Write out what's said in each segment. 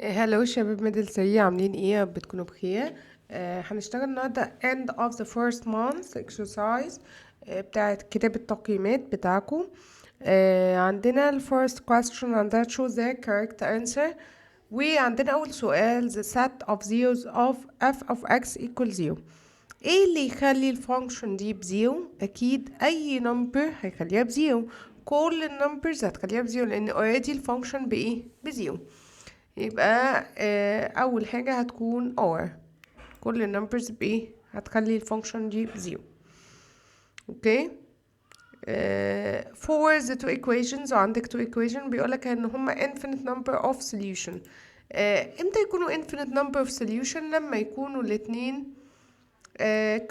هلو شباب ميدل سريع عاملين ايه؟ بتكونوا بخير. هنشتغل النهارده end of the first month exercise بتاعت كتاب التقييمات بتاعكم. عندنا ال first question عندها choose the correct answer، وعندنا أول سؤال the set of zeros of f of x equal 0. ايه اللي يخلي الفانكشن دي بزيرو؟ اكيد اي نمبر هيخليها بزيرو، كل النمبرز هتخليها بزيرو لان already الفانكشن بايه؟ بزيرو. يبقى اول حاجة هتكون or، كل النمبرز بايه؟ هتخلي الفانكشن دي بزيرو. اوكي. for the two equations، وعندك two equation بيقولك ان هما infinite number of solution. امتى يكونوا infinite number of solution؟ لما يكونوا الاتنين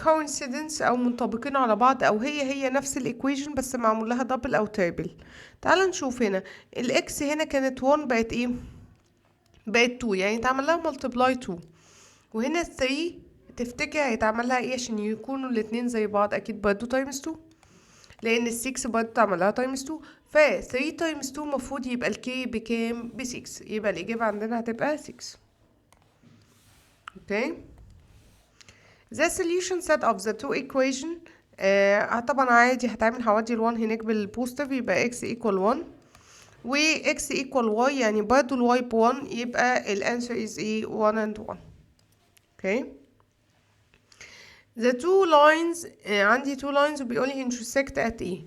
coincidence او منطبقين على بعض، او هي نفس الايكويشن بس معمول لها دبل او تريبل. تعال نشوف هنا الاكس هنا كانت 1 بقت ايه؟ بقت 2، يعني اتعمل لها multiply 2. وهنا 3 تفتكر هيتعمل لها ايه عشان يكونوا الاتنين زي بعض؟ اكيد برضه تايمز 2، لان ال 6 برضه اتعمل لها تايمز 2. ف 3 تايمز 2 المفروض يبقى الكي بكام؟ ب 6. يبقى الاجابه عندنا هتبقى 6. اوكي. the solution set of the two equation. طبعا عادي هتعمل هودي ال1 هناك بالبوزيتيف، يبقى x equal 1 و x equal y، يعني برضه ال y ب1، يبقى ال answer is ايه؟ 1 and 1. اوكي. the two lines، عندي two lines وبيقولي intersect at ايه؟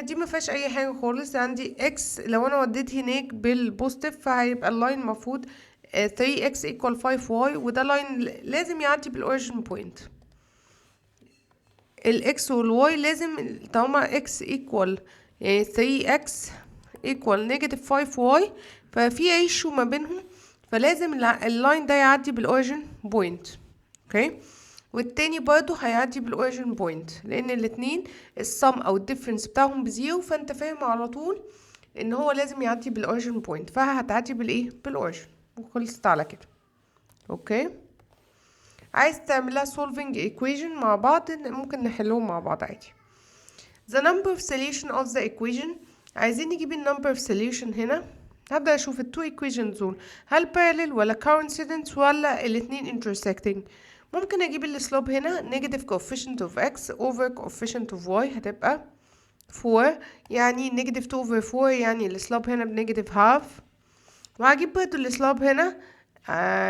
دي ما فيهاش اي حاجه خالص. عندي x لو انا وديت هناك بالبوزيتيف فهيبقى اللاين المفروض 3x equal 5y، وده لاين لازم يعدي بالاوريجين بوينت. الاكس والواي لازم طالما x equal يعني 3x equal negative 5y، ففي ريشيو ما بينهم، فلازم اللاين ده يعدي بالاوريجين بوينت. اوكي. والتاني برضو هيعدي بالاوريجين بوينت، لان الاتنين السم او الديفرنس بتاعهم بزيرو، فانت فاهم على طول ان هو لازم يعدي بالاوريجين بوينت، فهتعدي بالايه؟ بالاوريجين، وخلصت على كده. اوكي. عايز تعملها solving equation مع بعض، ممكن نحلهم مع بعض عادي. the number of solution of the equation، عايزين نجيب ال number of solution هنا. هبدأ أشوف ال two equations دول هل parallel ولا coincidence ولا الاتنين intersecting. ممكن أجيب السلوب هنا negative coefficient of x over coefficient of y، هتبقى 4، يعني negative 2 over 4، يعني السلوب هنا بنيجاتيف half. وهجيب برضه السلوب هنا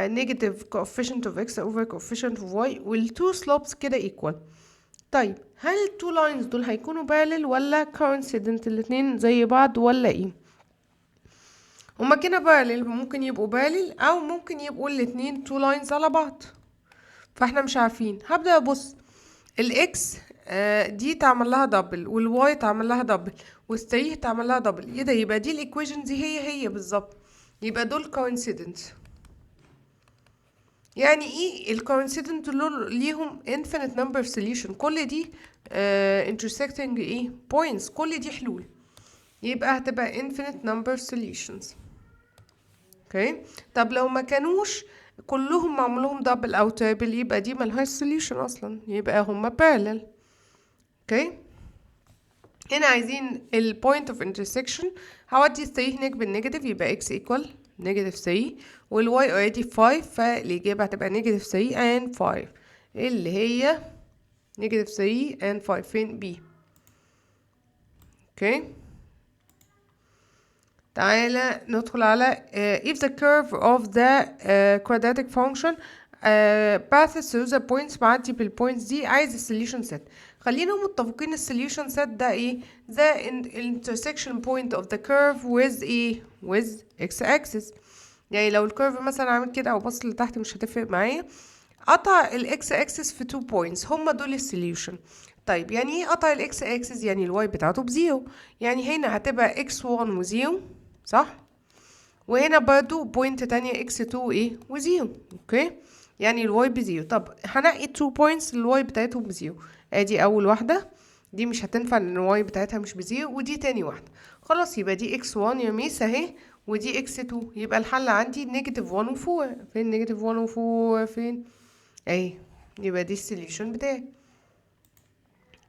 negative coefficient of x over coefficient of y، والتو slopes كده equal. طيب هل التو لاينز دول هيكونوا parallel ولا coincident؟ الاتنين زي بعض ولا ايه؟ هما كده parallel، ممكن يبقوا parallel او ممكن يبقوا الاتنين two lines على بعض، فاحنا مش عارفين. هبدأ ابص الاكس دي تعمل لها دبل، والواي تعمل لها دبل، والثري تعمل لها دبل. ايه ده؟ يبقى دي الايكويشن دي هي بالظبط، يبقى دول coincident. يعني ايه الكوينسيدنت؟ ليهم infinite number of solution، كل دي intersecting ايه؟ points، كل دي حلول، يبقى هتبقى infinite number of solutions. اوكي. طب لو ما كانوش كلهم معمول لهم دبل او تريبل، يبقى دي ملهاش solution اصلا، يبقى هما parallel. اوكي. هنا عايزين ال point of intersection، هودي 3 هناك بالنيجاتيف، يبقى x equal negative 3، والy already 5، فالإجابة هتبقى negative 3 and 5، اللي هي negative 3 and 5. فين B؟ اوكي. تعالى ندخل على if the curve of the quadratic function passes through the points، بعدي بالpoints دي، عايز السوليوشن set. خلينا متفقين السوليوشن set ده ايه؟ the intersection point of the curve with ايه؟ with x axis. يعني لو الكيرف مثلا عامل كده او بص لتحت مش هتفرق معايا، قطع الاكس اكسس في 2 بوينتس، هما دول السوليوشن. طيب يعني ايه قطع الاكس اكسس؟ يعني الواي بتاعته بزيرو، يعني هنا هتبقى اكس 1 وزيرو، صح؟ وهنا برضو بوينت تانية اكس 2 ايه؟ وزيرو. اوكي. يعني الواي بزيرو. طب هنقي 2 بوينتس الواي بتاعتهم بزيرو، ادي اول واحدة، دي مش هتنفع لان الواي بتاعتها مش بزيرو، ودي تاني واحدة. خلاص يبقى دي اكس 1 يا ميس اهي، ودي اكس 2، يبقى الحل عندي نيجاتيف 1 و4. فين نيجاتيف 1 و4؟ فين اهي؟ يبقى دي السوليوشن بتاعي.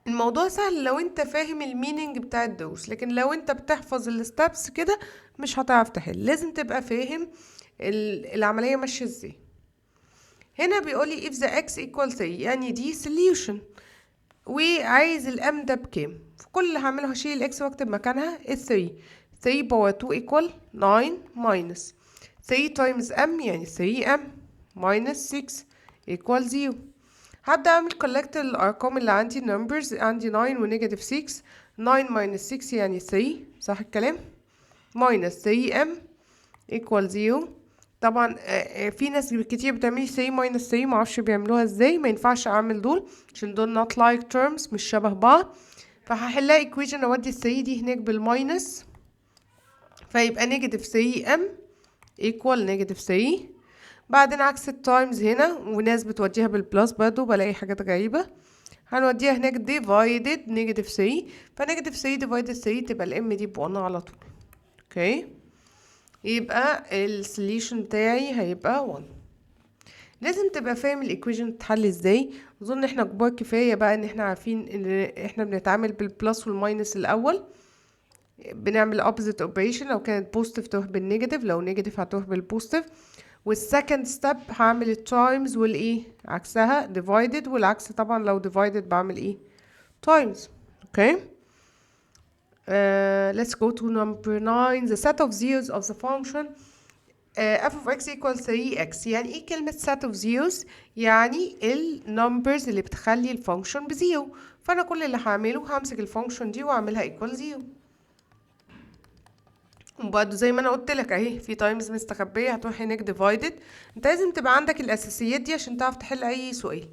الموضوع سهل لو انت فاهم المينينج بتاع الدوس، لكن لو انت بتحفظ الستبس كده مش هتعرف تحل. لازم تبقى فاهم العملية ماشية ازاي. هنا بيقولي if the x equal 3 يعني دي solution، وعايز الام ده بكام. فكل اللي هعمله هشيل الاكس واكتب مكانها ال 3. 3 باور 2 equal 9 minus 3 times m يعني 3m minus 6 equal 0. هبدأ أعمل collect الأرقام اللي عندي numbers. عندي 9 و negative 6. 9 minus 6 يعني 3 صح الكلام، minus 3m equal 0. طبعا في ناس كتير بتعملي 3 minus 3 معرفش بيعملوها ازاي، ما ينفعش اعمل دول عشان دول not like terms مش شبه بعض. فهحلها equation اودي 3 دي هناك بالماينس، فيبقى negative 3m equal negative 3. بعدين عكس التايمز هنا، وناس بتوديها بالبلس برضه بلاقي حاجات غريبة. هنوديها هناك divided negative 3، فنيجاتيف 3 divided 3 تبقى الام دي ب1 على طول. اوكي، يبقى السوليوشن بتاعي هيبقى 1. لازم تبقى فاهم الايكويشن بتتحل ازاي. اظن احنا كبار كفايه بقى ان احنا عارفين ان احنا بنتعامل بالبلس والماينس الاول، بنعمل opposite operation. لو كانت بوزيتيف تروح بالنيجاتيف، لو نيجاتيف هتروح بالبوزيتيف. والسكند ستيب هعمل التايمز والايه عكسها divided، والعكس طبعا لو divided بعمل ايه times. اوكي. Let's go to number 9. The set of zeros of the function f of x equals 3x. يعني ايه كلمة set of zeros؟ يعني النمبرز اللي بتخلي الفانكشن بزيرو. فانا كل اللي هعمله همسك الفانكشن دي واعملها equal 0. وبرضه زي ما انا قلت لك اهي في تايمز مستخبيه هتروح هناك divided. انت لازم تبقى عندك الاساسيات دي عشان تعرف تحل اي سؤال.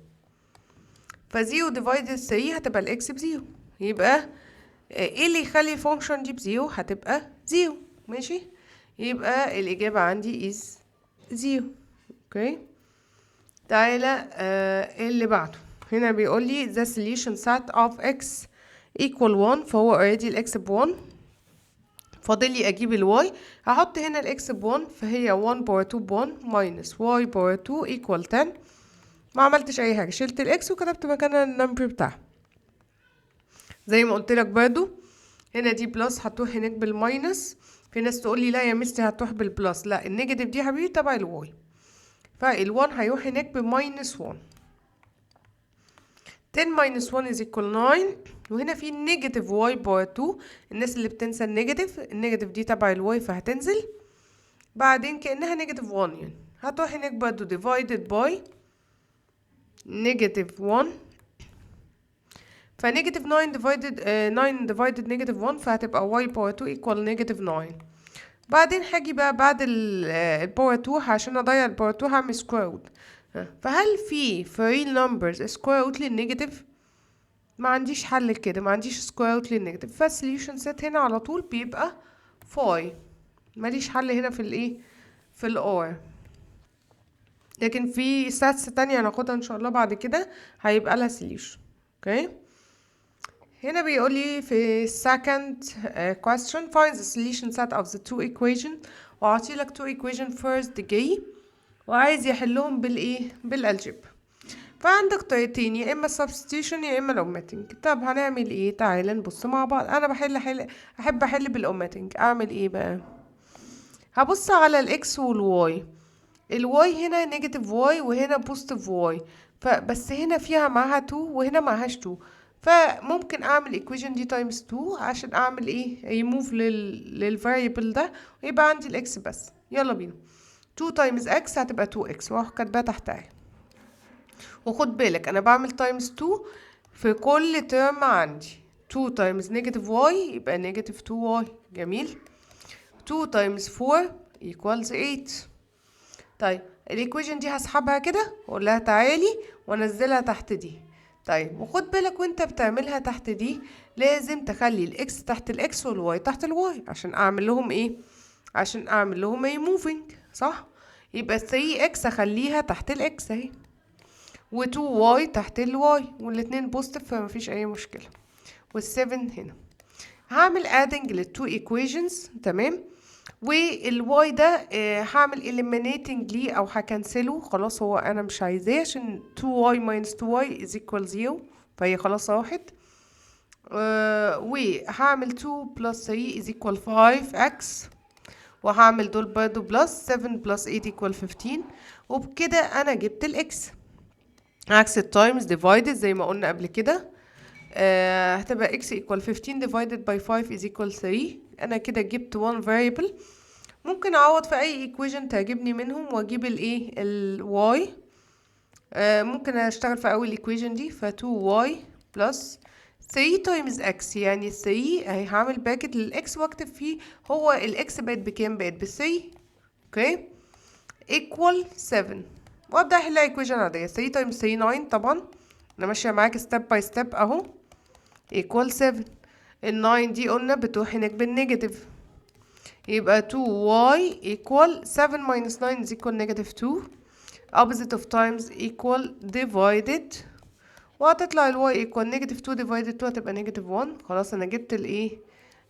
فزيرو divided 3 هتبقى الاكس بزيرو. يبقى ايه اللي يخلي الفانكشن دي بزيرو؟ هتبقى زيرو. ماشي، يبقى الإجابة عندي is 0. اوكي، تعالى اللي بعده. هنا بيقول لي the solution set of x equal 1، فهو already الx ب1. فاضل لي اجيب الواي. هحط هنا الاكس ب1، فهي 1 باور 2 ب1 minus y باور 2 equal 10. ما عملتش اي حاجه، شلت الاكس وكتبت مكانها النمبر بتاعها. زي ما قلت لك برضو هنا دي بلس هتروح هناك بالماينس. في ناس تقول لي لا يا مستي هتروح بالبلس، لا النيجاتيف دي حبيبي تبع الواي، فال1 هيروح هناك بماينس 1. 10 minus 1 is equal 9. وهنا في نيجاتيف y باور 2. الناس اللي بتنسى النيجاتيف دي تبع الواي فهتنزل. بعدين كأنها نيجاتيف 1 يعني هتروح هناك برضو divided by نيجاتيف 1. فنيجاتيف 9 divided نيجاتيف 1 فهتبقى y باور 2 equal نيجاتيف 9. بعدين هاجي بقى بعد الباور 2 عشان اضيع الباور 2 هعمل سكوير روت. فهل في real numbers سكوير روت للنيجاتيف؟ ما عنديش حل كده، ما عنديش سكوير روت للنيجاتيف، فالسوليوشن سيت هنا على طول بيبقى 5. ماليش حل هنا في الايه في الاور. لكن في stats تانية هناخدها ان شاء الله بعد كده هيبقى لها solution. اوكي، هنا بيقول لي في second question find the solution set of the two equation. وأعطي لك two equation first degree وعايز يحلهم بالايه بالالجبر. فعندك طريقتين، يا اما substitution يا اما الاوميتنج. طب هنعمل ايه؟ تعالى نبص مع بعض. انا احب احل بالاوميتنج. اعمل ايه بقى؟ هبص على الاكس والواي. الواي هنا نيجاتيف واي وهنا بوزيتيف واي، فبس هنا فيها معاها 2 وهنا معهاش 2. فممكن اعمل ايكويشن دي تايمز 2 عشان اعمل ايه ريموف للفاريبل ده ويبقى عندي الاكس بس. يلا بينا. 2 تايمز اكس هتبقى 2 اكس واروح كاتباها تحتها. وخد بالك انا بعمل تايمز 2 في كل ترم عندي. 2 تايمز نيجاتيف واي يبقى نيجاتيف 2 واي. جميل. 2 تايمز 4 equals 8. طيب الايكويشن دي هسحبها كده واقول لها تعالي وانزلها تحت دي. طيب وخد بالك وانت بتعملها تحت دي لازم تخلي الاكس تحت الاكس والواي تحت الواي عشان اعمل لهم ايه؟ عشان اعمل لهم اي موفينج، صح؟ يبقى 3 اكس اخليها تحت الاكس اهي، و2 واي تحت الواي، والاتنين بوزيتيف فمفيش اي مشكله، وال7 هنا. هعمل adding للتو equations. تمام. والواي ده هعمل eliminating ليه او هكنسله خلاص، هو انا مش عايزاه عشان 2y minus 2y is equal 0 فهي خلاص راحت. وهعمل 2 plus 3 is equal 5x. وهعمل دول برضه بلس 7 بلس 8 equal 15. وبكده انا جبت الاكس. عكس التايمز ديفايدد زي ما قلنا قبل كده، هتبقى x equal 15 divided by 5 is equal 3. انا كده جبت one variable. ممكن اعوض في اي equation تعجبني منهم واجيب الايه y. ممكن اشتغل في اول equation دي، ف 2y plus 3 times x، يعني 3 اهي هعمل باكت للاكس واكتب فيه هو الاكس بقت بكام، بقت ب 3. اوكي equal 7. وابدا احلها equation عاديه. 3 times 3 9 طبعا، انا ماشيه معاك step by step اهو. equal 7. ال 9 دي قلنا بتروح هناك بالنيجاتيف، يبقى 2y equal 7 minus 9 is equal negative 2. opposite of times equal divided، وهتطلع ال y equal negative 2 divided 2 هتبقى negative 1. خلاص انا جبت الايه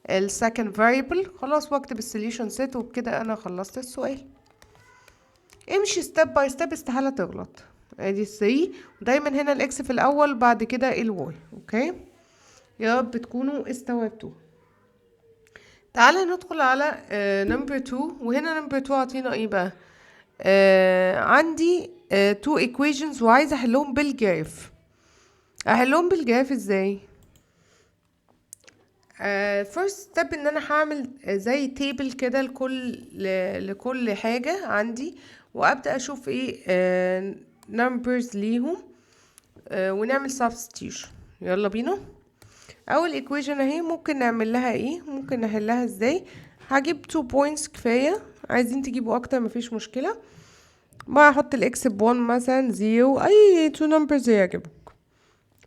ال second variable. خلاص واكتب السوليوشن set، وبكده انا خلصت السؤال. امشي step by step، استحالة تغلط. ادي 3 ودايما هنا الاكس في الاول، بعد كده الواي. اوكي يا رب تكونوا استوعبتوا. تعالى ندخل على نمبر 2. وهنا نمبر 2 عطينا ايه بقى؟ عندي 2 equations وعايزه احلهم بالجراف. احلهم بالجراف ازاي؟ first step ان انا هعمل زي تيبل كده لكل حاجه عندي، وابدا اشوف ايه numbers ليهم ونعمل substitution. يلا بينا. اول equation اهي ممكن نعمل لها ايه، ممكن نحلها ازاي. هجيب 2 points كفايه، عايزين تجيبوا اكتر مفيش مشكله. ما احط الاكس ب1 مثلا 0، اي 2 numbers يعجبك.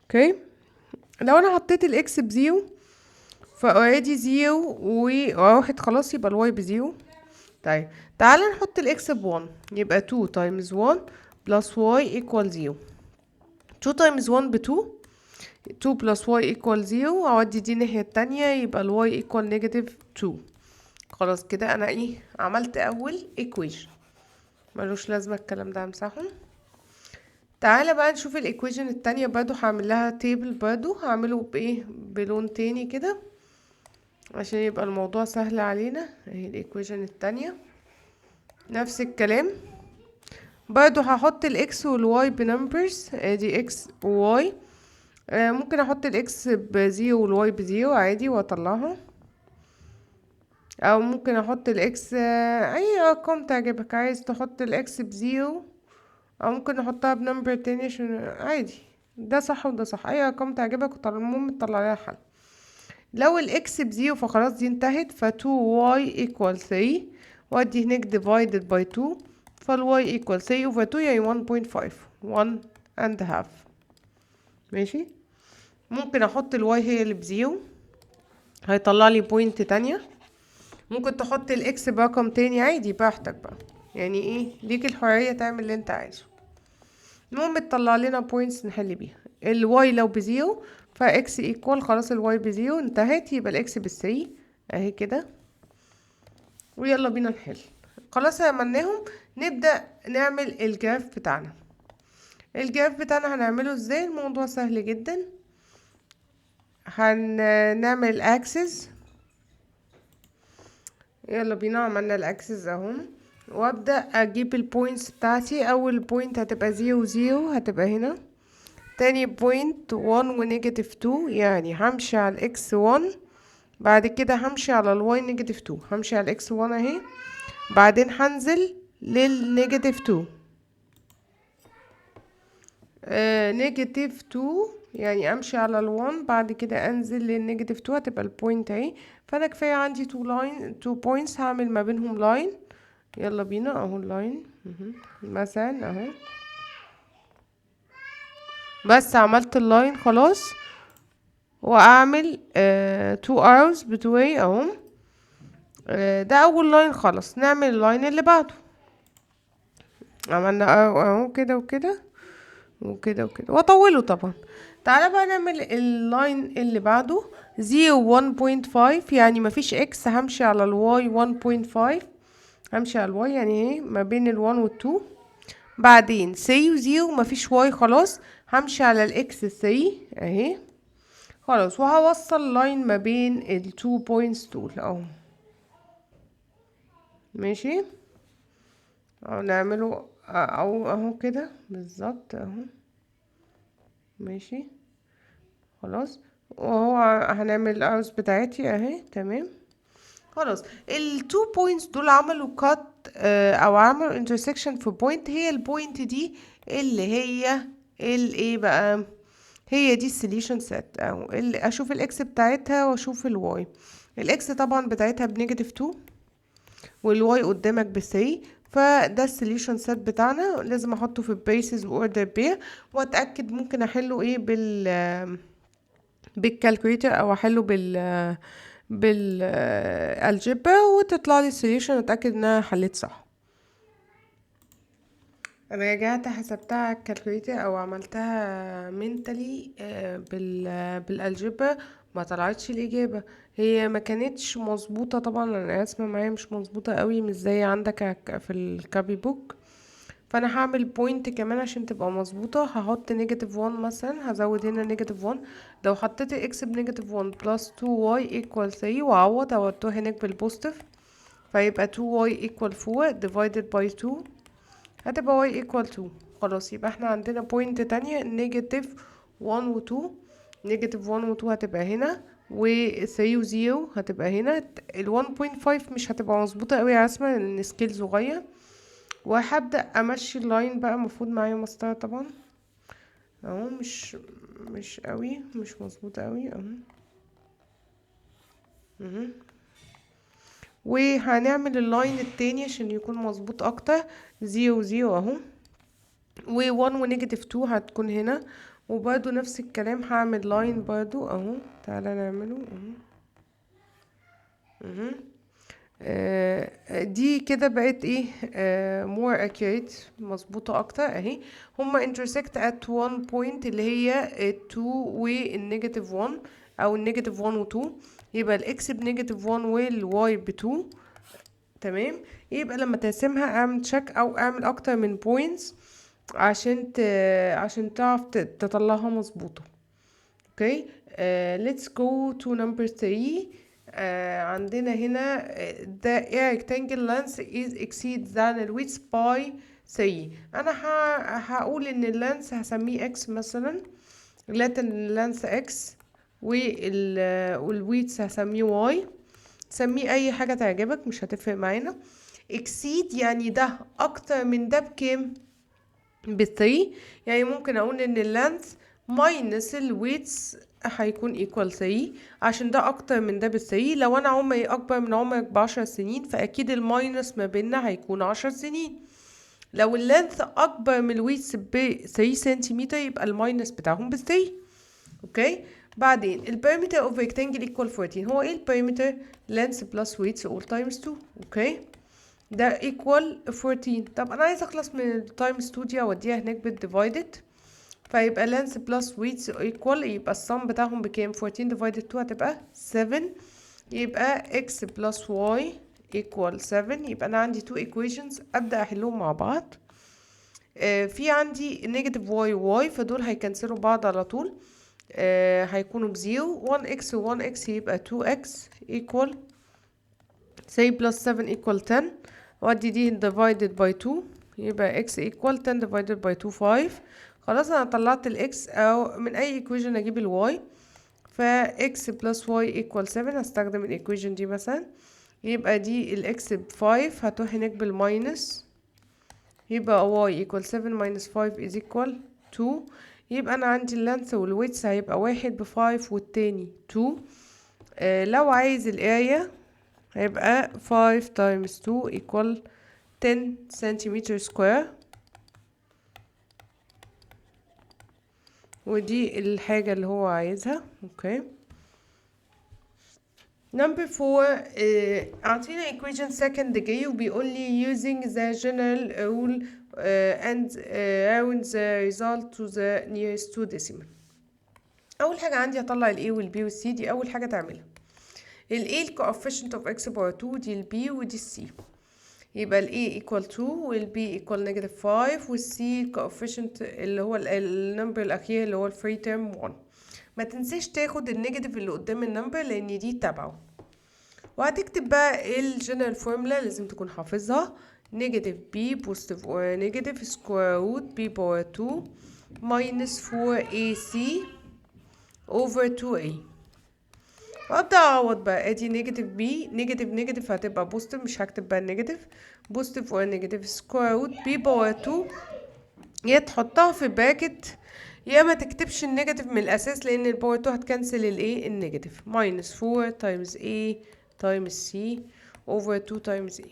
اوكي لو انا حطيت الاكس ب0 فاوريدي 0 وواحد خلاص، يبقى الواي ب0. طيب تعالى نحط الاكس ب1، يبقى 2 times 1 plus y equal 0. 2 times 1 ب2، 2 plus y equal 0. اودي دي الناحية التانية، يبقى ال y equal negative 2. خلاص كده انا ايه عملت اول equation. ملوش لازمة الكلام ده، همسحه. تعالى بقى نشوف الايكويشن التانية. برضو هعمل لها تيبل، برضو هعمله بايه بلون تاني كده عشان يبقى الموضوع سهل علينا. اهي الايكويشن التانية نفس الكلام. برضو هحط الاكس والواي بنمبرز، ادي اكس وواي. ممكن احط الاكس بزيرو والواي بزيرو عادي واطلعها، او ممكن احط الاكس اي ارقام تعجبك. عايز تحط الاكس بزيرو، او ممكن نحطها بنمبر تاني عشان عادي. ده صح وده صح، اي ارقام تعجبك المهم تطلع لها حل. لو الاكس بزيرو فخلاص دي انتهت، ف 2y equal 3 وادي هناك divided by 2، فالواي equal 3 over 2 يعني 1.5، 1 and half. ماشي. ممكن احط الواي هي اللي بزيرو، هيطلع لي بوينت تانية. ممكن تحط الاكس برقم تاني عادي براحتك بقى، يعني ايه ليك الحرية تعمل اللي انت عايزه. المهم تطلع لنا بوينتس نحل بيها. الواي لو بزيرو فاكس ايكوال، خلاص الواي بزيرو انتهت، يبقى الاكس بالثري اهي كده. ويلا بينا نحل. خلاص عملناهم، نبدأ نعمل الجراف بتاعنا. الجراف بتاعنا هنعمله ازاي؟ الموضوع سهل جدا. هنعمل الاكسس. يلا بينا، عملنا الاكسس اهو. وابدأ اجيب البوينتس بتاعتي. اول بوينت هتبقى 0 0 هتبقى هنا. تاني بوينت 1 ونيجاتيف 2، يعني همشي على الاكس 1، بعد كده همشي على الواي نيجاتيف 2. همشي على الاكس 1 اهي، بعدين هنزل للنيجاتيف 2. نيجاتيف 2 يعني امشي على ال1 بعد كده انزل للنيجاتيف 2، هتبقى البوينت اهي. فانا كفايه عندي 2 بوينتس هعمل ما بينهم لاين. يلا بينا اهو اللاين مثلا اهو. بس عملت اللاين خلاص، واعمل 2 arrows بتوعي اهو. ده اول لاين خلاص. نعمل اللاين اللي بعده. عملنا اهو كده وكده وكده وكده واطوله طبعا. تعالى بقى نعمل اللاين اللي بعده 0 1.5، يعني مفيش اكس، همشي على الواي 1.5. همشي على الواي يعني ايه ما بين ال1 وال2. بعدين 3 و0 مفيش واي خلاص، همشي على الاكس 3 اهي خلاص. وهوصل لاين ما بين ال2 بوينتس دول اهو. ماشي، او نعمله او اهو كده بالظبط اهو. ماشي خلاص، وهو هنعمل الارز بتاعتي اهي تمام. خلاص التو بوينتس دول عملوا كات او عملوا انترسكشن في بوينت، هي البوينت دي اللي هي الايه بقى، هي دي السوليوشن سيت، او اللي اشوف الاكس بتاعتها واشوف الواي. الاكس طبعا بتاعتها بنيجاتيف 2 والواي قدامك ب3، فده السوليوشن سيت بتاعنا. لازم احطه في البيسز واوردر بير، واتاكد ممكن احله ايه بالكالكوليتر او احله بالالجبرا، وتطلع لي السوليوشن واتاكد ان انا حليت صح. رجعت حسبتها على الكالكوليتر او عملتها منتلي بالالجبرا، ما طلعتش الاجابه. هي ما كانتش مظبوطه طبعا، انا اسمه معايا مش مظبوطه قوي، مش زي عندك في الكابي بوك. فانا هعمل بوينت كمان عشان تبقى مظبوطه، هحط نيجاتيف 1 مثلا، هزود هنا نيجاتيف 1. لو حطيت اكس بنيجاتيف 1 بلس 2 واي ايكوال 3 وعوض عوضته هناك بالبوزيتيف، فيبقى 2 واي ايكوال 4 divided by 2 هتبقى y equal 2. خلاص يبقى احنا عندنا بوينت تانية نيجاتيف 1 و 2. نيجاتيف 1 و 2 هتبقى هنا، و 3 و 0 هتبقى هنا. ال 1.5 مش هتبقى مظبوطة قوي يا عسمة لان سكيل صغير، وهبدأ امشي اللاين بقى. المفروض معايا مسطرة طبعا اهو، مش قوي، مش مظبوطة قوي اهو. مهم. وهنعمل اللاين التاني عشان يكون مظبوط اكتر، 0 0 اهو، و 1 و نيجاتيف 2 هتكون هنا. وبرضو نفس الكلام هعمل لاين برضو اهو، تعالى نعمله اهو. مهم. دي كده بقت ايه، more accurate، مظبوطة اكتر اهي. هما intersect at one point اللي هي 2 والنيجاتيف 1، او النيجاتيف 1 و 2. يبقى الاكس بنيجاتيف 1 والواي ب 2 تمام. يبقى لما تقسمها اعمل تشيك او اعمل اكتر من بوينتس عشان تعرف تطلعها مظبوطة. اوكي. let's go to number 3. عندنا هنا the rectangle length is exceeds than the width by 3. انا هقول ان اللانس هسميه x مثلا، let اللانس x، والويدث هسميه y. سميه اي حاجة تعجبك مش هتفرق معانا. exceed يعني ده اكتر من ده بكام، ب3. يعني ممكن اقول ان اللانث ماينس الويتس هيكون ايكوال 3، عشان ده اكتر من ده ب3. لو انا عمري اكبر من عمرك ب10 سنين فاكيد الماينس ما بيننا هيكون 10 سنين. لو اللانث اكبر من الويتس ب3 سنتيمتر يبقى الماينس بتاعهم ب3. اوكي. بعدين البيريمتر اوف ريكتانجل ايكوال 14. هو ايه البيريمتر؟ لانث بلس ويتس اول تايمز 2. اوكي، ده equal 14. طب انا عايزه اخلص من التايمز 2 دي اوديها هناك بالديفايدد، فيبقى length plus width equal، يبقى السم بتاعهم بكام؟ 14 divided 2 هتبقى 7. يبقى x plus y equal 7. يبقى انا عندي 2 equations ابدا احلهم مع بعض. في عندي negative y و y، فدول هيكنسلوا بعض على طول. هيكونوا بزيرو. 1x و 1x يبقى 2x equal 3 plus 7 equal 10. ودي دي divided by 2 يبقى x equal 10 divided by 2 5. خلاص انا طلعت الاكس، او من اي equation اجيب الواي. ف x plus y equal 7، هستخدم الايكويشن دي مثلا. يبقى دي الاكس ب5 هتروح هناك بالماينس، يبقى y equal 7 minus 5 is equal 2. يبقى انا عندي اللانث والويتس هيبقى واحد ب5 والتاني 2. لو عايز الاريا هيبقى 5 times 2 equal 10 centimeter square. ودي الحاجة اللي هو عايزها. اوكي. number 4. اعطينا equation second degree وبيقول لي using the general rule and round the result to the nearest 2 decimal. اول حاجة عندي هطلع ال A وال B وال C. دي اول حاجة تعملها. ال A ال coefficient of x power 2، دي ال B ودي ال C. يبقى ال A equal 2 وال B equal negative 5 وال C coefficient اللي هو النمبر الأخير اللي هو ال free term 1. ما تنسيش تاخد النيجاتيف اللي قدام النمبر لأن دي تبعه. وهتكتب بقى الجنرال فورمولا لازم تكون حافظها. نيجاتيف بي بوزيتيف اور نيجاتيف سكوير روت بي باور 2 minus 4ac over 2a. وابدا اعوض بقى. ادي نيجاتيف بي، نيجاتيف هتبقى بوزيتيف، مش هكتب بقى النيجاتيف. بوزيتيف اور نيجاتيف سكوير روت بي باور 2، يا تحطها في براكت يا ما تكتبش النيجاتيف من الاساس، لان الباور 2 هتكنسل الايه النيجاتيف. minus 4 times a times c over 2 times a.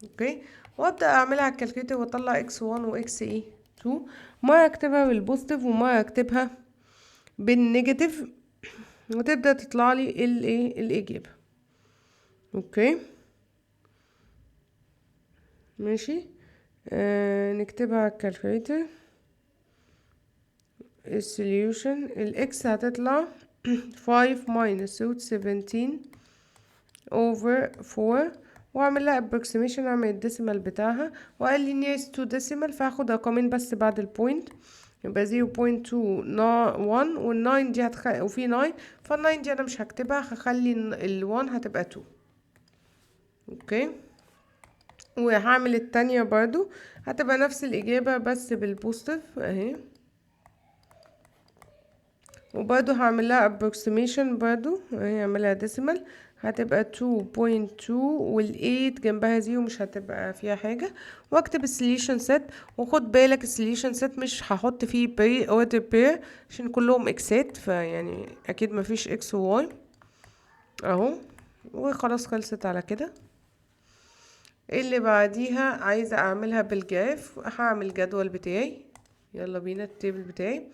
اوكي، وابدا اعملها على الكالكوليتر واطلع x1 و x 2. مرة اكتبها بالبوزيتيف ومرة اكتبها بالنيجاتيف، وتبدأ تطلع لي الايه الإجابة. اوكي ماشي. نكتبها على الكالكوليتر. السوليوشن الإكس هتطلع 5 minus root 17 over 4، واعمل لها approximation، اعمل الديسيمال بتاعها، وقال لي nearest to decimal، فهاخد رقمين بس بعد البوينت، يبقى 0.21، والناين دي وفي 9، فالناين دي انا مش هكتبها، هخلي ال1 هتبقى 2. اوكي، وهعمل التانية برضو هتبقى نفس الإجابة بس بالبوزيتيف اهي، وبرضو هعمل لها approximation برضو اهي، هعملها decimal، هتبقى 2.2 وال8 جنبها 0 مش هتبقى فيها حاجة، واكتب السوليوشن سيت. وخد بالك السوليوشن سيت مش هحط فيه بي order pair عشان كلهم اكسات، فيعني اكيد مفيش اكس وواي اهو. وخلاص خلصت على كده. اللي بعديها عايزة اعملها بالجراف، هعمل جدول بتاعي. يلا بينا التيبل بتاعي.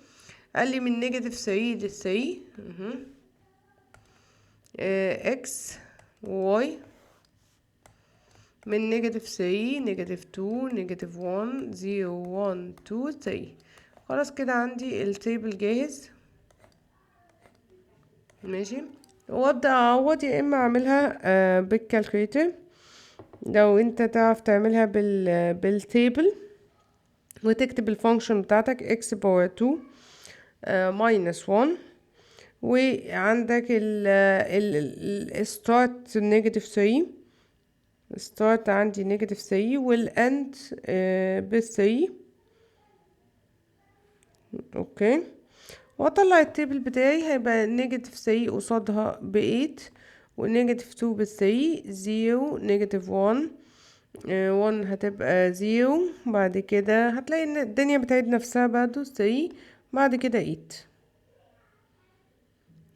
قال لي من نيجاتيف 3 ل 3 اكس واي، من نيجاتيف 3 نيجاتيف 2 نيجاتيف 1 0 1 2 3. خلاص كده عندي التيبل جاهز. ماشي، وابدا اعوض، يا اما اعملها بالكالكوليتر لو انت تعرف تعملها بالتيبل، وتكتب الفانكشن بتاعتك x باور 2 minus 1، وعندك ال start نيجاتيف 3، start عندي نيجاتيف 3 والاند ب3. اوكي، واطلع التيبل بتاعي، هيبقى نيجاتيف 3 قصادها ب8، ونيجاتيف 2 ب3 0 نيجاتيف 1 1 هتبقى 0. بعد كده هتلاقي ان الدنيا بتعيد نفسها بعده 3، بعد كده 8.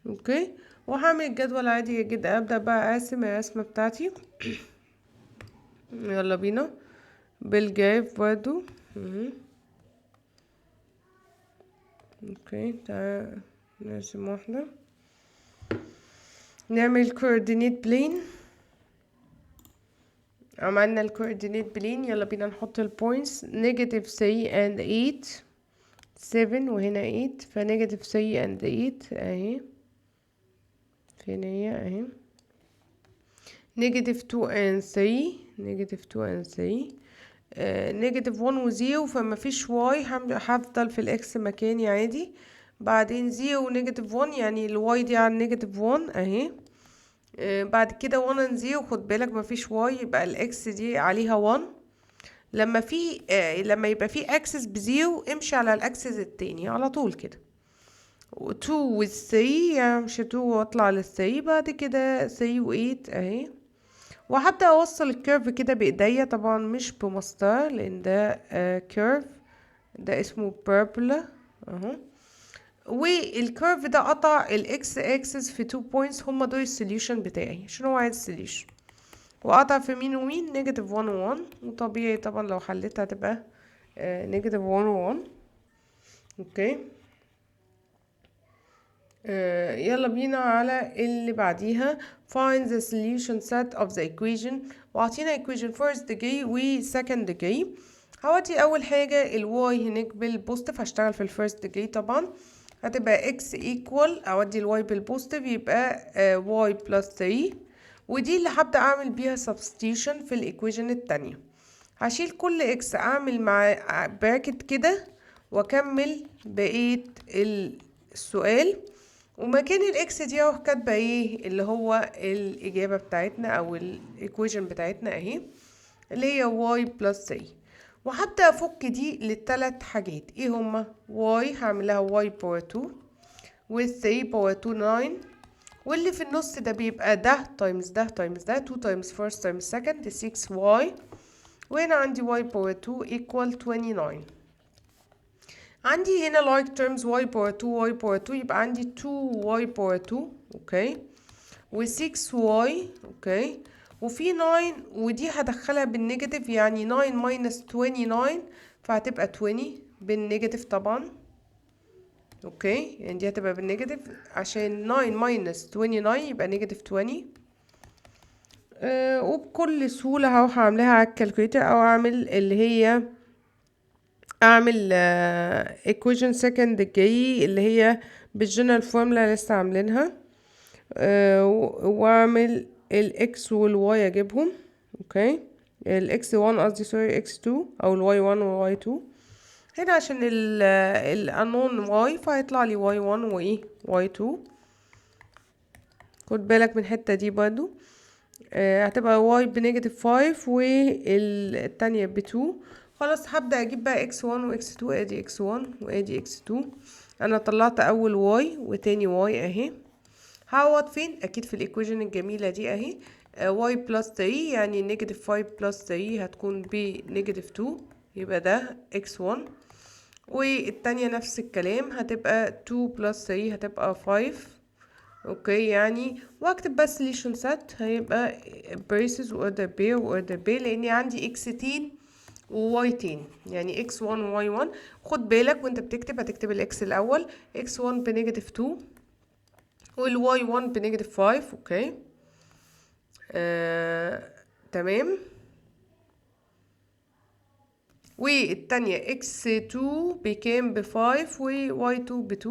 اوكي، وهعمل الجدول عادي جدا. ابدا بقى اقسم الرسمه بتاعتي. يلا بينا بالجراف برضو. اوكي، تعال نرسم واحده. نعمل coordinate plane. عملنا الكوردينيت بلين. يلا بينا نحط البوينتس. نيجاتيف 3 and 8 7، وهنا 8، فنيجاتيف 3 and 8 اهي، فين هي اهي. نيجاتيف 2 and 3، نيجاتيف 2 and 3، نيجاتيف 1 و 0، فما فيش واي، هفضل في الاكس مكاني عادي. بعدين 0 ونيجاتيف 1، يعني الواي دي على النيجاتيف 1 اهي. بعد كده 1 and 0، خد بالك مفيش واي، يبقى الاكس دي عليها 1. لما يبقى في اكسس بزيرو، امشي على الاكسس التاني على طول كده. و2 و 3، يعني امشي 2 واطلع لل 3، بعد كده 3 و 8 اهي. وهبدأ اوصل الكيرف كده بايديا، طبعا مش بمسطرة لان ده كيرف، ده اسمه باربولا اهو. والكيرف ده قطع الاكس اكسس في 2 بوينتس، هما دول السوليوشن بتاعي عشان هو عايز السوليوشن. وقطع في مين ومين؟ نيجاتيف 1 و 1، وطبيعي طبعا لو حلتها هتبقى نيجاتيف 1 و 1. اوكي، يلا بينا على اللي بعديها. find the solution set of the equation. وعطينا equation first degree و second degree. هودي اول حاجة الواي هناك بالبوزيتيف، هشتغل في الفيرست degree طبعا. هتبقى x equal، اودي الواي بالبوزيتيف يبقى y plus 3، ودي اللي هبدأ اعمل بيها substitution في الايكويشن التانية. هشيل كل x، اعمل مع براكت كده، واكمل بقية السؤال. ومكان الاكس دي اهو كاتبه ايه اللي هو الاجابه بتاعتنا او الايكويشن بتاعتنا اهي اللي هي y plus 3. وهبدأ افك دي للثلاث حاجات ايه هما. y هعملها y باور 2 و 3 باور 2 9 واللي في النص ده بيبقى ده تايمز ده تايمز ده 2 تايمز first تايمز second 6y وهنا عندي y باور 2 equal 29. عندي هنا like terms y باور 2 y باور 2 يبقى عندي 2y باور 2 اوكي و 6y اوكي وفي 9 ودي هدخلها بالنيجاتيف يعني 9 minus 29 فهتبقى 20 بالنيجاتيف طبعا اوكي يعني دي هتبقى بالنيجاتيف عشان 9 minus 29 يبقى نيجاتيف 20. وبكل سهولة اهو هعملها على الكالكوليتر او اعمل اللي هي اعمل equation second الجاي اللي هي بالجنرال فورمولا لسه عاملينها واعمل الاكس والواي اجيبهم اوكي الاكس 1 قصدي سوري اكس 2 او الواي 1 والواي 2 هنا عشان الانون واي فهيطلع لي واي 1 وايه واي 2. خد بالك من الحته دي برضو هتبقى واي بنيجاتيف 5 والتانية ب2. خلاص هبدأ اجيب بقى x1 و x2 ادي x1 وادي x2. انا طلعت اول واي وتاني واي اهي هعوض فين اكيد في الايكويشن الجميلة دي اهي y بلس 3 يعني نيجاتيف 5 بلس 3 هتكون بنيجاتيف 2 يبقى ده x1 والتانية نفس الكلام هتبقى 2 بلس 3 هتبقى 5 اوكي يعني واكتب بس solution set هيبقى braces و order pair و order pair لاني عندي x10 و y10 يعني x1 و y1. خد بالك وانت بتكتب هتكتب الاكس الاول x1 بنيجاتيف 2 والواي 1 بنيجاتيف 5 اوكي تمام والتانية x2 بكام ب5 و y2 ب2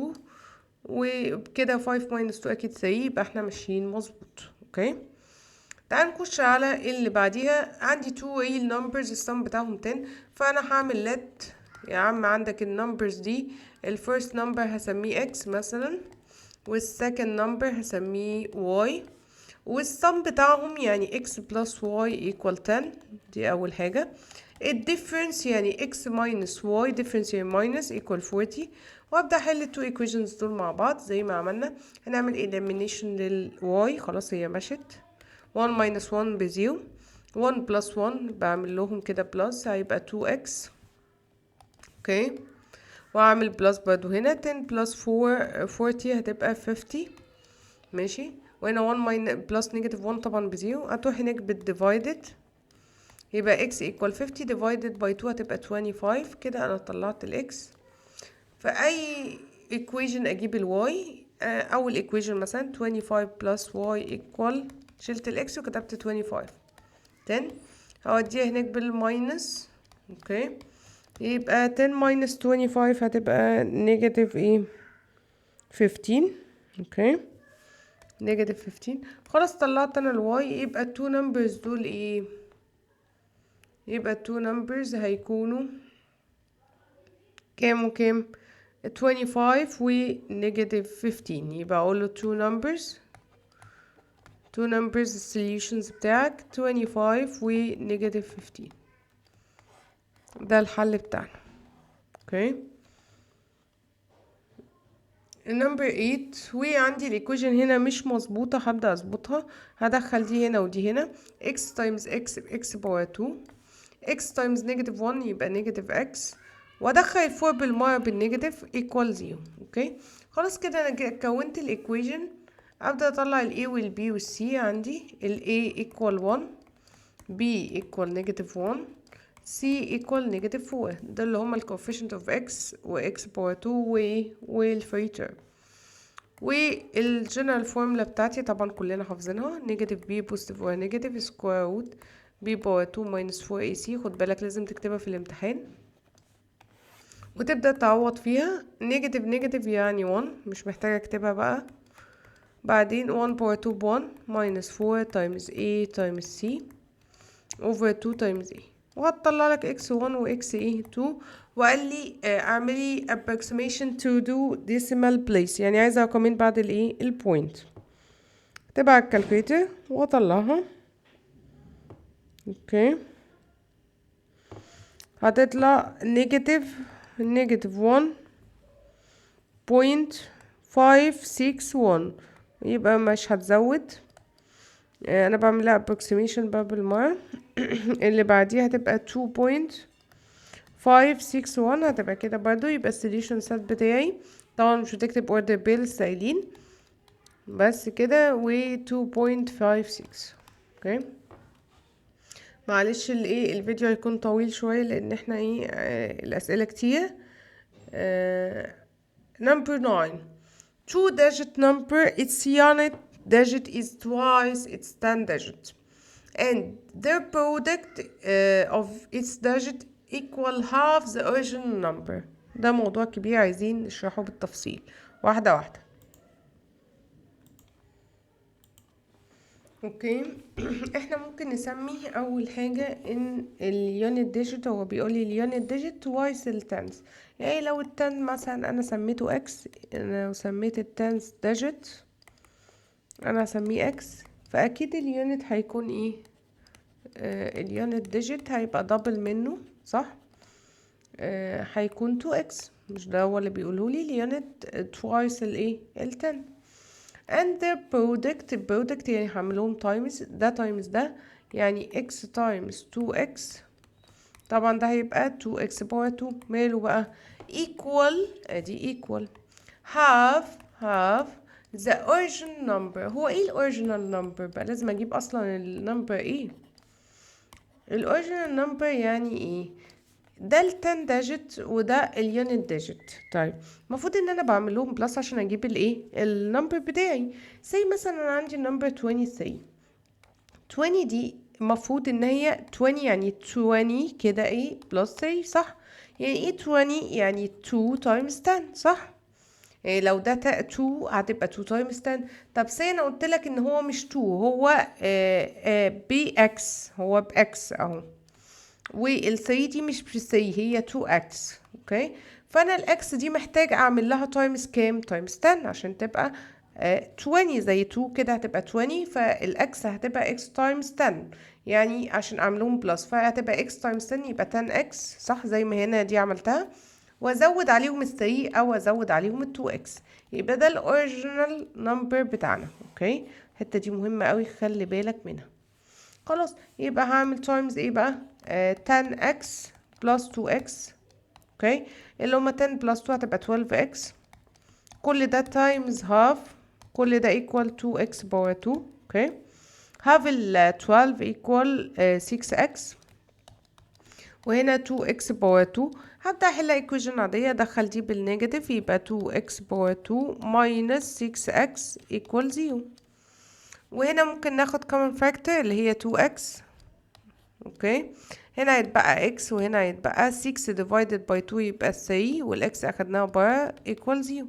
وبكده 5 minus 2 اكيد 3 يبقى احنا ماشيين مظبوط اوكي. تعال نخش على اللي بعديها عندي 2 real numbers السم بتاعهم 10 فانا هعمل let يا عم عندك النمبرز دي الفيرست نمبر هسميه x مثلا والسكند نمبر هسميه y والسم بتاعهم يعني x plus y equal 10 دي اول حاجة. الديفرنس يعني x minus y difference يعني minus equal 40 وابدا احل التو equations دول مع بعض زي ما عملنا. هنعمل elimination لل y خلاص هي مشت 1 minus 1 بزيرو 1 plus 1 بعمل لهم كده plus هيبقى 2x اوكي واعمل plus برضو هنا 10 plus 40 هتبقى 50 ماشي وهنا 1 plus negative 1 طبعا بزيرو هتروح هناك divided يبقى x equal 50 divided by 2 هتبقى 25 كده انا طلعت الاكس. فأي equation اجيب الواي اول equation مثلا 25 plus y equal شلت الاكس وكتبت 25 10 هوديها هناك بالماينس اوكي يبقى 10 minus 25 هتبقى نيجاتيف ايه 15 اوكي نيجاتيف 15. خلاص طلعت انا الواي يبقى التو نمبرز دول ايه يبقى التو نمبرز هيكونوا كام وكام 25 و نيجاتيف 15 يبقى اقول له two numbers السوليوشنز بتاعك 25 و نيجاتيف 15 ده الحل بتاعنا اوكي. النمبر 8 وعندي الايكويشن هنا مش مظبوطه هبدا اظبطها هدخل دي هنا ودي هنا x times x x باور 2 x times negative 1 يبقى negative x وادخل الفور بالمره بالنيجاتيف equal 0 اوكي. خلاص كده انا كونت الايكويشن ابدا اطلع ال a وال b وال c. عندي ال a equal 1 b equal negative 1 c equal negative 4 ده اللي هما ال coefficient of x و x باور 2 والفري تيرم. والجنرال فورمولا بتاعتي طبعا كلنا حافظينها negative b positive و negative square root b باور 2 minus 4ac. خد بالك لازم تكتبها في الامتحان وتبدأ تعوض فيها نيجاتيف نيجاتيف يعني 1 مش محتاجة اكتبها بقى. بعدين 1 باور 2 ب 1 minus 4 times a times c over 2 times a وهتطلع لك x1 و x2 وقال لي اعملي approximation to do decimal place، يعني عايزة رقمين بعد البوينت. تبع الكالكوليتر واطلعها. اوكي، هتطلع نيجاتيف 1.561، يبقى مش هتزود. انا بعملها approximation بقى بالمرة. اللي بعديها هتبقى 2.561 هتبقى كده برضو، يبقى السوليوشن سيت بتاعي. طبعا مش هتكتب اوردر بيلز قايلين بس كده، و 2.56. اوكي، معلش الفيديو هيكون طويل شوية لان احنا الاسئلة كتير. number 9 two digit number its unit digit is twice its 10 digit and their product of its digit equal half the original number. ده موضوع كبير عايزين نشرحه بالتفصيل واحدة واحدة. اوكي، احنا ممكن نسمي اول حاجة ان اليونت ديجيت، هو بيقول لي اليونت ديجيت توايس التنس. يعني لو التن مثلا انا سميته اكس، انا لو سميت التنس ديجيت انا هسميه اكس، فاكيد اليونت هيكون اليونت ديجيت هيبقى دبل منه، صح؟ هيكون 2x، مش ده هو اللي بيقوله لي اليونت توايس التن. and their product يعني هعملهم times ده times ده، يعني x times 2x. طبعا ده هيبقى 2x باور 2. ماله بقى؟ equal، ادي equal half the original number. هو ايه الاوريجينال نمبر بقى؟ لازم اجيب اصلا النمبر الاوريجينال نمبر يعني ده التن ديجيت وده اليونت ديجيت. طيب المفروض ان انا بعمل لهم بلس عشان اجيب النمبر بتاعي. زي مثلا انا عندي النمبر 23، 20 دي المفروض ان هي 20 يعني 20 كده بلس 3، صح؟ يعني 20 يعني 2 times 10، صح؟ لو ده 2 هتبقى 2 times 10. طب سي انا قلت لك ان هو مش 2، هو بإكس، هو بإكس اهو، وال3 دي مش ب3 هي 2x. اوكي، فانا الاكس دي محتاج اعمل لها تايمز كام؟ تايمز 10 عشان تبقى 20 زي 2 كده هتبقى 20، فالاكس هتبقى x تايمز 10، يعني عشان اعملهم بلس فهتبقى x تايمز 10 يبقى 10x، صح؟ زي ما هنا دي عملتها، وازود عليهم ال3 او ازود عليهم ال2x، يبقى ده الاوريجينال نمبر بتاعنا. اوكي، الحته دي مهمه قوي، خلي بالك منها. خلاص، يبقى هعمل تايمز ايه بقى؟ 10x plus 2x. اوكي، اللي هما 10 plus 2 هتبقى 12x، كل ده times half، كل ده equal 2x باور 2. اوكي، half ال 12 equal 6x، وهنا 2x باور 2. هبدأ احل equation عادية، ادخل دي بالنيجاتيف يبقى 2x باور 2 minus 6x equal 0. وهنا ممكن ناخد common factor اللي هي 2x. اوكي، هنا هيتبقى x وهنا هيتبقى 6 divided by 2 يبقى 3، والاكس اخدناها برا equal 0.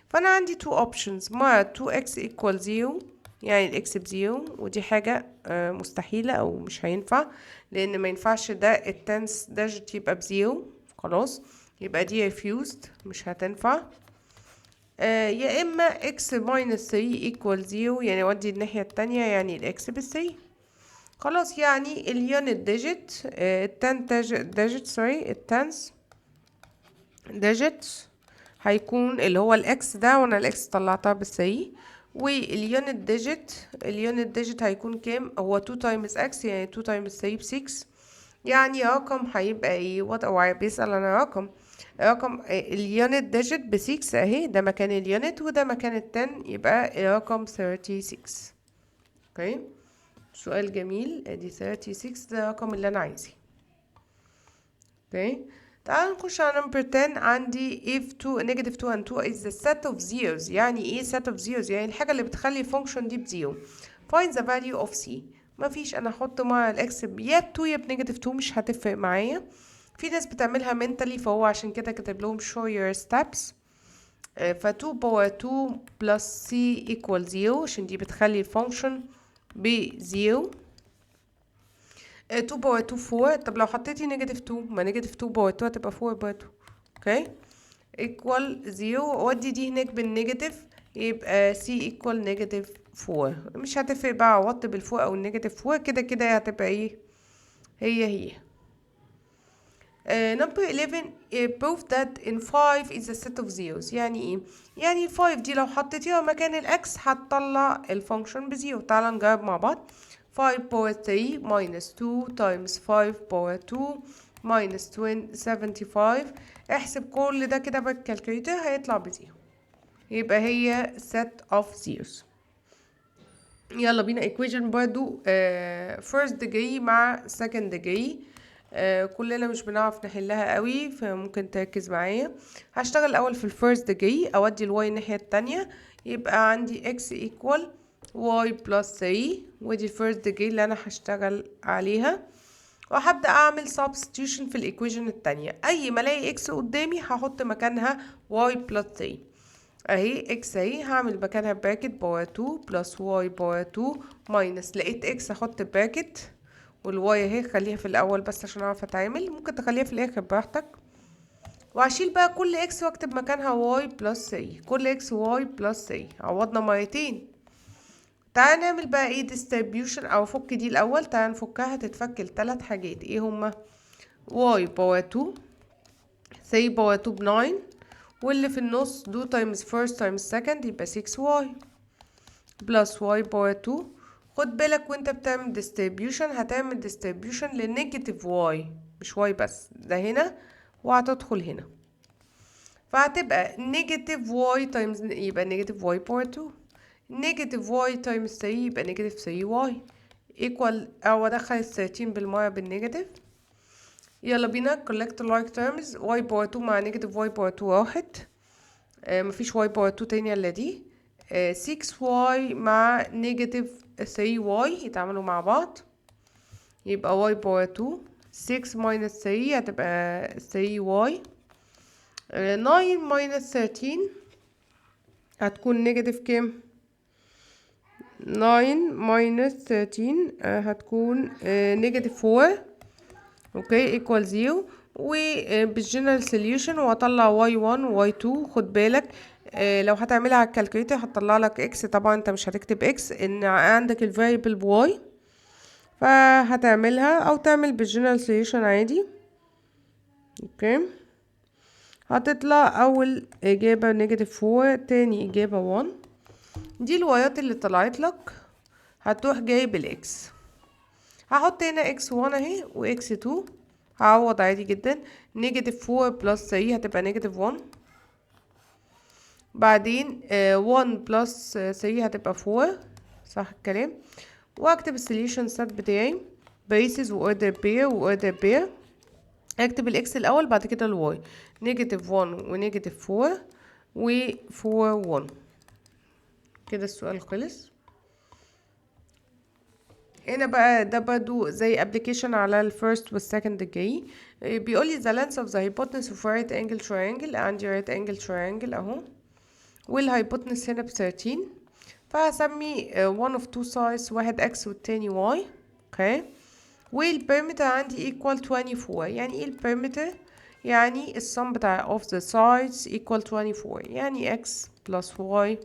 فانا عندي 2 options، مرة 2x equal 0 يعني الاكس بزيرو، ودي حاجة مستحيلة او مش هينفع، لان ما ينفعش ده التنس ديجيت يبقى بزيرو، خلاص يبقى دي refused مش هتنفع. يا اما x minus 3 equal 0، يعني اودي الناحية التانية يعني الاكس ب3. خلاص، يعني اليونت ديجيت التن ديجيت التنس ديجيت هيكون اللي هو الاكس ده، وانا الاكس طلعتها بالسي، واليونت ديجيت هيكون كام؟ هو 2 times x يعني 2 times 3 ب6، يعني رقم هيبقى ايه؟ هو بيسأل انا رقم اليونت ديجيت ب6 اهي، ده مكان اليونت وده مكان ال10، يبقى الرقم 36. اوكي، سؤال جميل، ادي 36 ده الرقم اللي انا عايزه. اوكي، تعال نخش على نمبر 10. عندي if 2 negative 2 and 2 is the set of zeros. يعني ايه set of zeros؟ يعني الحاجة اللي بتخلي الفانكشن دي بزيرو. find the value of c. مفيش، انا احط مع الاكس يا ب 2 يا ب negative 2 مش هتفرق معايا. في ناس بتعملها mentally، فهو عشان كده كتب لهم show your steps. ف 2 باور 2 plus c equal 0 عشان دي بتخلي الفانكشن بزيرو. 2 باور 2 4. طب لو حطيتي نيجاتيف 2، ما نيجاتيف 2 باور 2 هتبقى 4 باور 2. اوكي، ايكوال 0. ودي دي هناك بالنيجاتيف، يبقى سي ايكوال نيجاتيف 4. مش هتفرق بقى عوضت بالفور او النيجاتيف 4، كده كده هتبقى ايه، هي. number 11 prove that in 5 is a set of zeros. يعني ايه؟ يعني 5 دي لو حطيتيها مكان الاكس هتطلع الفانكشن بزيرو. تعالى نجرب مع بعض. 5 power 3 minus 2 times 5 power 2 minus 75. احسب كل ده كده بالكالكوليتر هيطلع بزيرو، يبقى هي set of zeros. يلا بينا equation برضو first degree مع second degree. كلنا مش بنعرف نحلها قوي، فممكن تركز معايا. هشتغل الاول في الفيرست ديجري، اودي الواي الناحيه التانية، يبقى عندي x equal y plus 3. ودي الفيرست ديجري اللي انا هشتغل عليها، وهبدا اعمل substitution في الايكويشن التانية. اي ما الاقي x قدامي هحط مكانها y plus 3. اهي x اهي، هعمل مكانها براكت باور 2 بلس y باور 2 ماينس، لقيت x احط براكت، والواي اهي خليها في الاول بس عشان اعرف اتعامل، ممكن تخليها في الاخر براحتك. وهشيل بقى كل اكس واكتب مكانها واي بلس 3. كل اكس واي بلس 3، عوضنا مرتين. تعال نعمل بقى ايه distribution، او فك دي الاول. تعال نفكها، هتتفك لثلاث حاجات. ايه هما؟ واي باور 2، 3 باور 2 ب 9، واللي في النص دو تايمز first تايمز second يبقى 6 واي بلس واي باور 2. خد بالك وانت بتعمل distribution هتعمل distribution لنيجاتيف واي، مش واي بس، ده هنا وهتدخل هنا، فهتبقى نيجاتيف واي تايمز، يبقى نيجاتيف واي باور 2، نيجاتيف واي تايمز 3 يبقى نيجاتيف 3 واي ايكوال، او ادخل ال 13 بالمية بالنيجاتيف. يلا بينا collect like terms. واي باور 2 مع نيجاتيف واي باور 2 واحد، مفيش واي باور 2 تانية الا دي. 6 واي مع نيجاتيف 3 واي يتعاملوا مع بعض، يبقى واي باور 2. 6 minus 3 هتبقى 3 واي. 9 minus 13 هتكون نيجاتيف كام؟ 9 minus 13 هتكون نيجاتيف 4. اوكي ايكوال 0. وبالجنرال سوليوشن واطلع واي 1 وواي 2. خد بالك لو هتعملها على الكالكوليتر هتطلع لك اكس، طبعا انت مش هتكتب اكس ان عندك الفاريبل بواي، فهتعملها او تعمل بالجنرال سوليوشن عادي. اوكي، هتطلع اول اجابة نيجاتيف 4، تاني اجابة 1. دي الوايات اللي طلعت لك، هتروح جايب الاكس. هحط هنا اكس 1 اهي واكس 2، هعوض عادي جدا. نيجاتيف 4 بلس 3 هتبقى نيجاتيف 1. بعدين 1 بلس 3 هتبقى 4، صح الكلام. واكتب السوليوشن سيت بتاعي بيسز واوردر بير واوردر بير. اكتب الاكس الاول بعد كده الواي، نيجاتيف 1 ونيجاتيف 4 و4 1. كده السؤال خلص. هنا بقى ده برضو زي application على الفيرست والسكند degree. بيقول لي the length of the hypotenuse of a right angle triangle. عندي right angle triangle اهو، والhypotenuse هنا ب13. فهسمي one of two sides، واحد x والتاني y. اوكي، والبيريمتر عندي equal 24. يعني ايه البيريمتر؟ يعني السم بتاع of the sides equal 24، يعني x plus y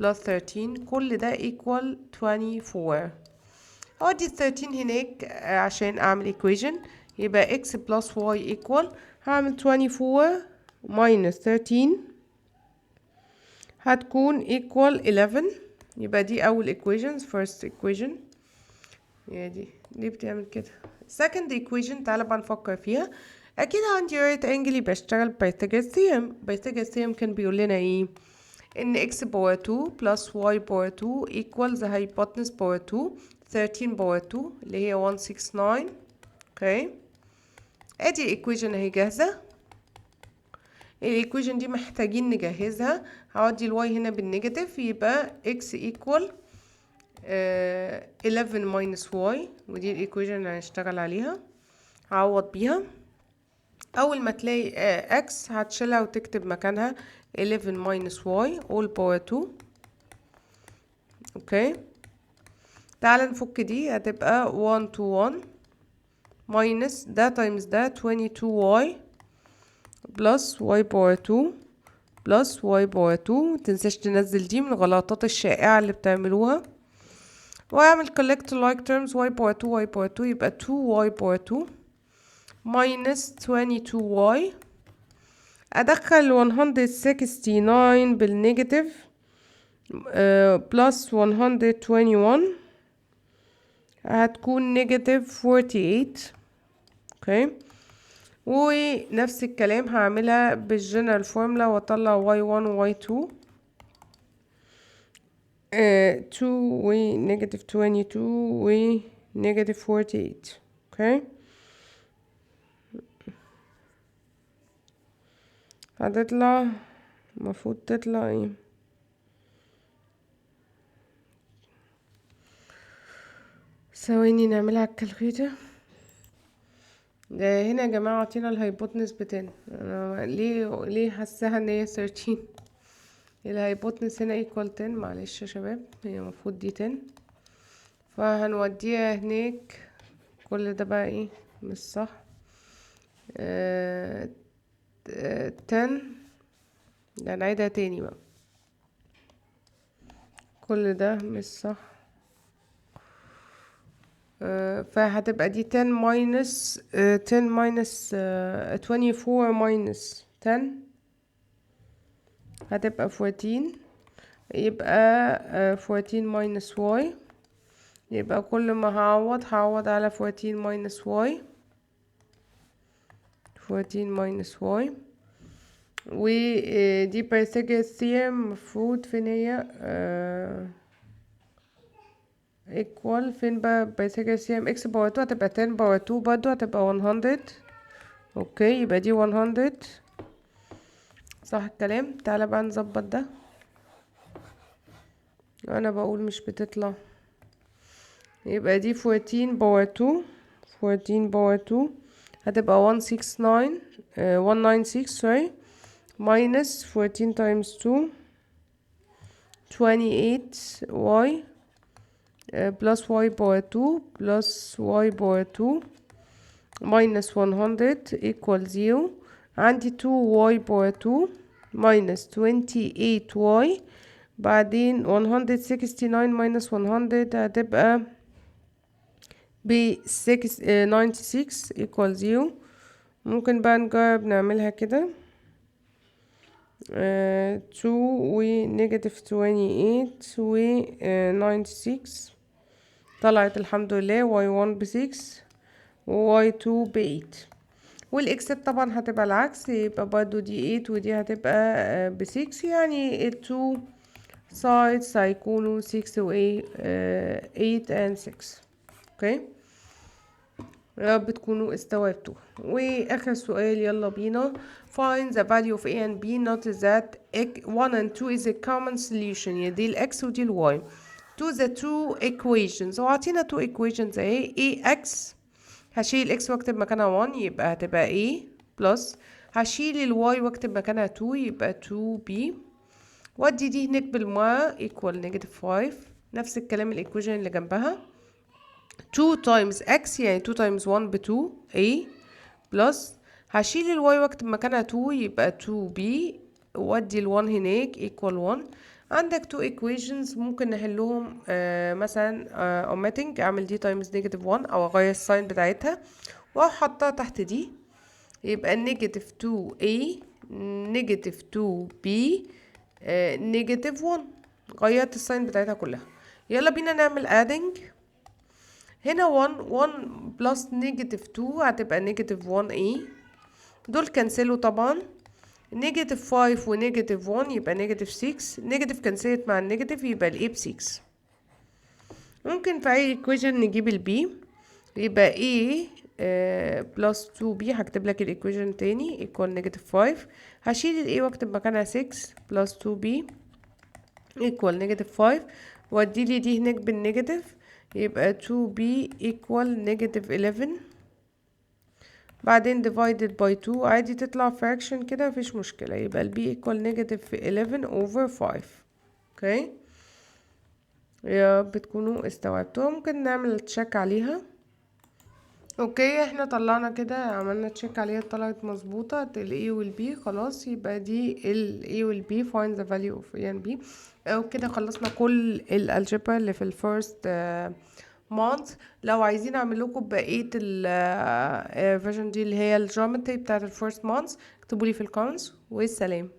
plus 13 كل ده equal 24. اودي 13 هناك عشان اعمل equation، يبقى x plus y equal، هعمل 24 minus 13 هتكون equal 11. يبقى دي اول equation، first equation. يا دي بتعمل كده. second equation تعالى بقى نفكر فيها. اكيد عندي right angle يبقى اشتغل Pythagoras theorem. Pythagoras theorem كان بيقول لنا ايه؟ ان x باور 2 plus y باور 2 equals the hypotenuse باور 2 13 باور 2 اللي هي 169. اوكي، ادي الايكويشن اهي جاهزه. الايكويشن دي محتاجين نجهزها. هودي الواي هنا بالنيجاتيف، يبقى x equal 11 minus y، ودي الايكويشن اللي هنشتغل عليها، هعوض بيها. اول ما تلاقي x هتشيلها وتكتب مكانها 11 minus y all power 2. اوكي، تعال نفك دي، هتبقى 1 to 1 minus ده times ده 22y plus y power 2 plus y power 2. متنساش تنزل دي من الغلطات الشائعة اللي بتعملوها. واعمل collect like terms y power 2 y power 2 يبقى 2y power 2 minus 22y. ادخل 169 بالنيجاتيف plus 121 هتكون نيجاتيف 48. اوكي. ونفس الكلام هعملها بالجنرال فورمولا واطلع y1 و y2 2 و نيجاتيف 22 و نيجاتيف 48. اوكي. هتطلع المفروض تطلع ايه؟ ثواني نعملها على الكالكوليتر. ده هنا يا جماعة عطينا الهايبوتنس ب10. انا ليه حاساها ان هي 13؟ الهايبوتنس هنا equal 10. معلش يا شباب، هي المفروض دي 10، فهنوديها هناك. كل ده بقى ايه مش صح. 10. ده نعيدها تاني بقى. كل ده مش صح. فهتبقى دي 10 minus 10 minus 24 minus 10 هتبقى 14. يبقى 14 minus y. يبقى كل ما هعوض على 14 minus y. 14 minus y. ودي Pythagoras theorem مفروض فين هي equal. فين بقى Pythagoras theorem؟ x باور 2 هتبقى 10 باور 2 برضه هتبقى 100. اوكي يبقى دي 100. صح الكلام. تعالى بقى نظبط ده. انا بقول مش بتطلع. يبقى دي 14 باور 2. 14 باور 2 هتبقى 169 196 sorry minus 14 times 2 28y plus y power 2 plus y power 2 minus 100 equal 0. عندي 2y power 2 minus 28y بعدين 169 minus 100 هتبقى ب 96 equal 0. ممكن بقى نجرب نعملها كده. 2 و negative 28 و 96 طلعت الحمد لله y1 ب6 و y2 ب8. والاكس طبعا هتبقى العكس، يبقى برضو دي 8 ودي هتبقى ب6. يعني التو sides هيكونوا 6 و 8 and 6. اوكي. يا رب تكونوا استوعبتوا. واخر سؤال يلا بينا. find the value of a and b. notice that 1 and 2 is a common solution. يعني دي الاكس ودي الواي to the two equations. وعطينا two equations اهي. ax هشيل الاكس واكتب مكانها 1 يبقى هتبقى a plus هشيل الواي واكتب مكانها 2 يبقى 2b. ودي دي هناك بالمرة equal negative 5. نفس الكلام الايكويشن اللي جنبها 2 times x يعني 2 times 1 ب 2 a plus هشيل الواي واكتب مكانها 2 يبقى 2b. وادي ال1 هناك equal 1. عندك 2 equations ممكن نحلهم مثلا omitting. اعمل دي times negative 1 او اغير الساين بتاعتها واحطها تحت دي يبقى negative 2a negative 2b negative 1. غيرت الساين بتاعتها كلها. يلا بينا نعمل adding. هنا 1 plus negative 2 هتبقى negative 1a. دول كنسلوا طبعا. negative 5 و negative 1 يبقى negative 6. negative كنسلت مع النيجاتيف يبقى ال a ب6. ممكن في اي equation نجيب ال b يبقى a plus 2b. هكتب لك الايكويشن تاني equal negative 5. هشيل ال a واكتب مكانها 6 plus 2b equal negative 5. وادي لي دي هناك بالنيجاتيف يبقى 2b equal negative 11. بعدين divided by 2 عادي تطلع fraction كده مفيش مشكلة. يبقى ال b equal negative 11 over 5. اوكي. يا بتكونوا استوعبتوها. ممكن نعمل تشيك عليها. اوكي، احنا طلعنا كده، عملنا تشيك عليها طلعت مظبوطة ال A وال B. خلاص يبقى دي ال A وال B find the value of A and B. وكده خلصنا كل الالجبرا اللي في الفيرست month. لو عايزين اعمل لكم بقية الفيرجن دي اللي هي الجيومتري بتاعت الفيرست month، اكتبوا لي في الكومنتس. والسلام.